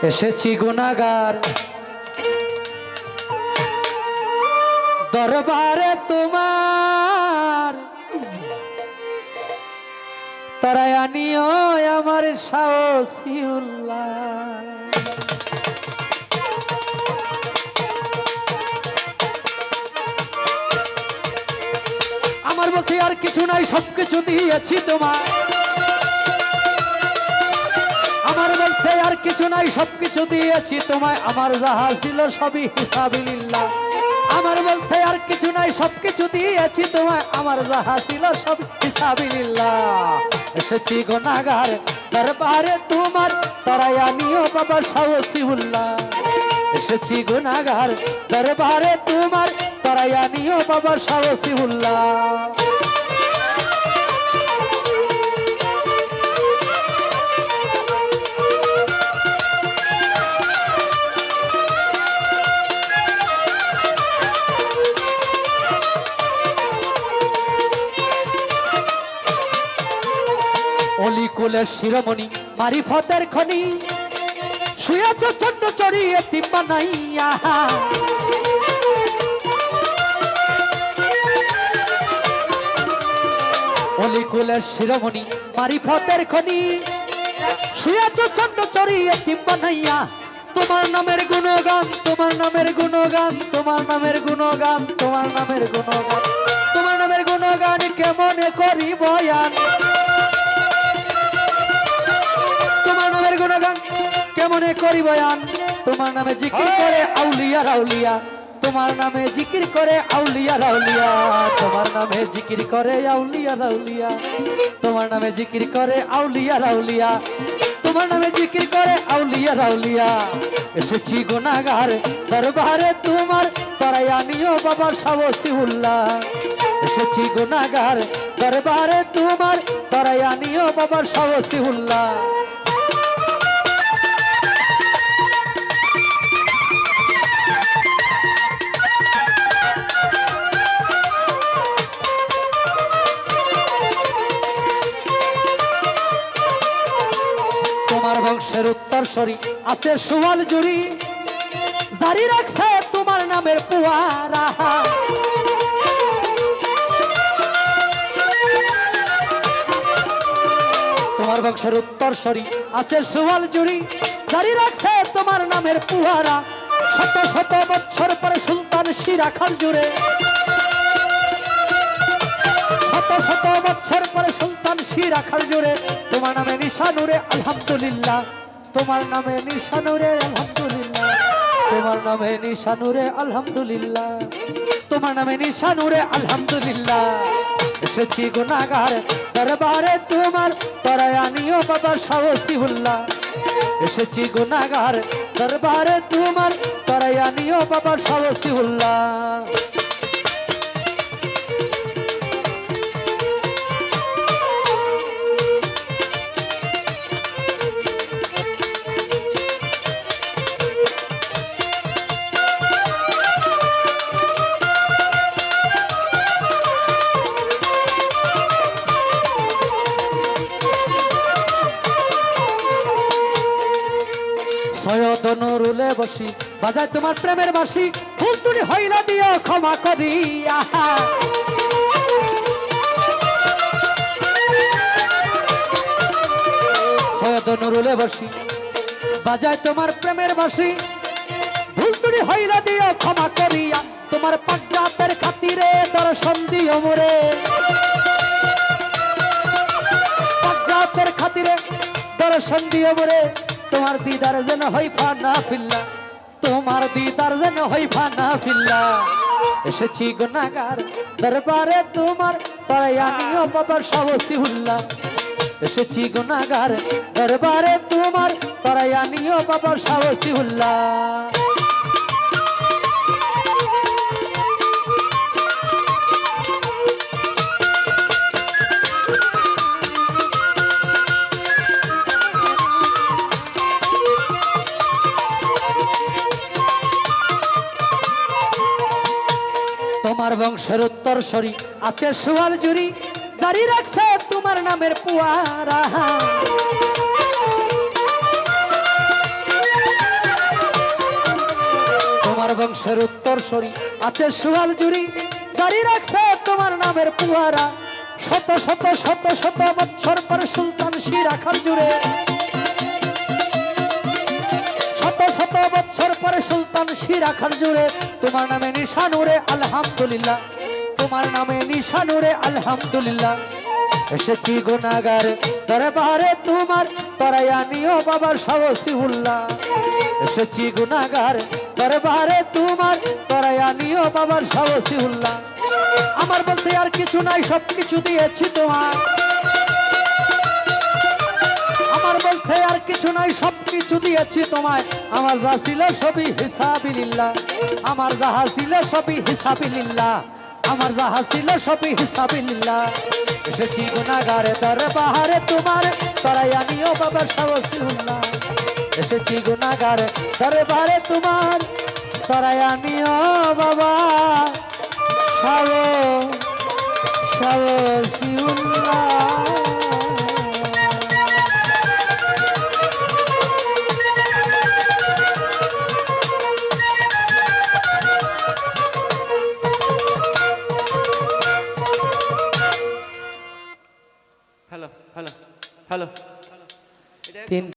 এসেছি গুনাহগার দরবারে তোমার, তারাই আনিও আমার সাহসিউল্লাহ। আমার বলতে আর কিছু নাই, সবকিছু দিয়েছি তোমার। আমার বলতে আর কিছু নাই, সবকিছু দিয়েছি তোমায়। আমার যাহা ছিল সবই হিসাবিল্লাহ। আমার বলতে আর কিছু নাই, সবকিছু দিয়েছি তোমায়। আমার যাহা ছিল সব হিসাবিল্লাহ। এসেছি গুনাহগার দরবারে তোমার, তারাই আনিও বাবা সাহসিউল্লাহ। এসেছি গুনাহগার দরবারে তোমার, তারাই আনিও বাবা সাহসিউল্লাহ। অলিকুলের শিরোমণি মারিফতের খনি, শুয়েছ চন্দ্র চড়িয়ে তিম্বা নাইয়া। অলিকুলের শিরোমণি মারিফতের খনি, শুয়েছ চন্দ্র চড়িয়ে তিম্বা নাইয়া। তোমার নামের গুণগান, তোমার নামের গুণগান, তোমার নামের গুণগান, তোমার নামের গুণগান, তোমার নামের গুণগান কেমনে করি বয়ান। তোমার নামের গুণগান কেমনে করি বয়ান। তোমার নামে জিকির করে আউলিয়া রাউলিয়া, তোমার নামে জিকির করে আউলিয়া রাউলিয়া, তোমার নামে জিকির করে আউলিয়া রাউলিয়া, তোমার নামে জিকির করে আউলিয়া রাউলিয়া, তোমার নামে জিকির করে আউলিয়া রাউলিয়া। এসেছি গুনাহগার দরবারে তোমার, তারাই আনিও বাবা সাহসিউল্লাহ। এসেছি গুনাহগার দরবারে তোমার, তারাই আনিও বাবা সাহসিউল্লাহ। তোমার বংশের উত্তরসূরি আছে সুয়াল জুড়ি, জারি রাখছে তোমার নামের পুয়ারা। তোমার বংশের উত্তরসূরি আছে সুয়াল জুড়ি, জারি রাখছে তোমার নামের পুয়ারা। শত শত বছর পরে সুলতান শিরাখার জুড়ে, শত শত বছর পরে সুলতান শিরাখার জুড়ে। তোমার নামে নিশানুরে আলহামদুলিল্লাহ, তোমার নামে নিশানুরে আলহামদুলিল্লাহ, তোমার নামে নিশানুরে আলহামদুলিল্লাহ, তোমার নামে নিশানুরে আলহামদুলিল্লাহ। এসেছি গুনাহগার দরবারে তোমার, তারাই আনিও বাবা সাহসিউল্লাহ। এসেছি গুনাহগার দরবারে তোমার, তারাই আনিও বাবা সাহসিউল্লাহ। সৈয়দ নুরুলে বসি বাজায় তোমার প্রেমের বাঁশি, ফুল তুলি হইলা দিও ক্ষমা করিয়া। সৈয়দ নুরুলে বসি বাজায় তোমার প্রেমের বাঁশি, ফুল তুলি হইলা দিও ক্ষমা করিয়া। তোমার পাকজাতের খাতিরে দর্শন দিও মোরে, পাকজাতের খাতিরে দর্শন দিও মোরে। তোমার দিদার যেন হই ফানা ফিল্লা, তোমার দিদার যেন হই ফানা ফিল্লা। এসেছি গুনাহগার দরবারে তোমার, তারাই আনিও বাবা সাহসিউল্লাহ। এসেছি গুনাহগার দরবারে তোমার, তারাই আনিও বাবা সাহসিউল্লাহ। তোমার বংশের উত্তরসূরি আছে সুয়াল জুড়ি, জারি রাখছে তোমার নামের পুয়ারা। বংশের উত্তর সরি আছে সুয়াল জুড়ি গাড়ি রাখছে তোমার নামের পুয়ারা শত শত শত শত বৎসর পরে সুলতান শিরা খান জুড়ে শত শত বৎসর পরে সুলতান শিরা খান জুড়ে তোমার নামে নিশানুরে আলহামদুলিল্লাহ তোমার নামে নিশানুরে আলহামদুলিল্লাহ এসেছি গুনাহগার দরবারে তোমার তরাইয়া নিও বাবার সাহসিউল্লাহ এসেছি গুনাহগার দরবারে তোমার তরাইয়া নিও বাবার সাহসিউল্লাহ আমার বলতে আর কিছু নাই সবকিছু দিয়েছি তোমার আমার বলতে আর কিছু নাই সবকিছু দিয়েছি তোমায় আমার যা ছিল সবই হিসাবিলিল্লাহ আমার যাহা ছিল সবই হিসাবিলিল্লাহ আমার যাহা ছিল সবই হিসাবিলিল্লাহ এসেছি গুনাহগারে দরবারে তোমার তরাইয়া নিও বাবার সাহসিউল্লাহ এসেছি গুনাহগারে দরবারে তোমার তরাইয়া নিও বাবা সাহসিউল্লাহ হ্যালো হ্যালো হ্যালো তিন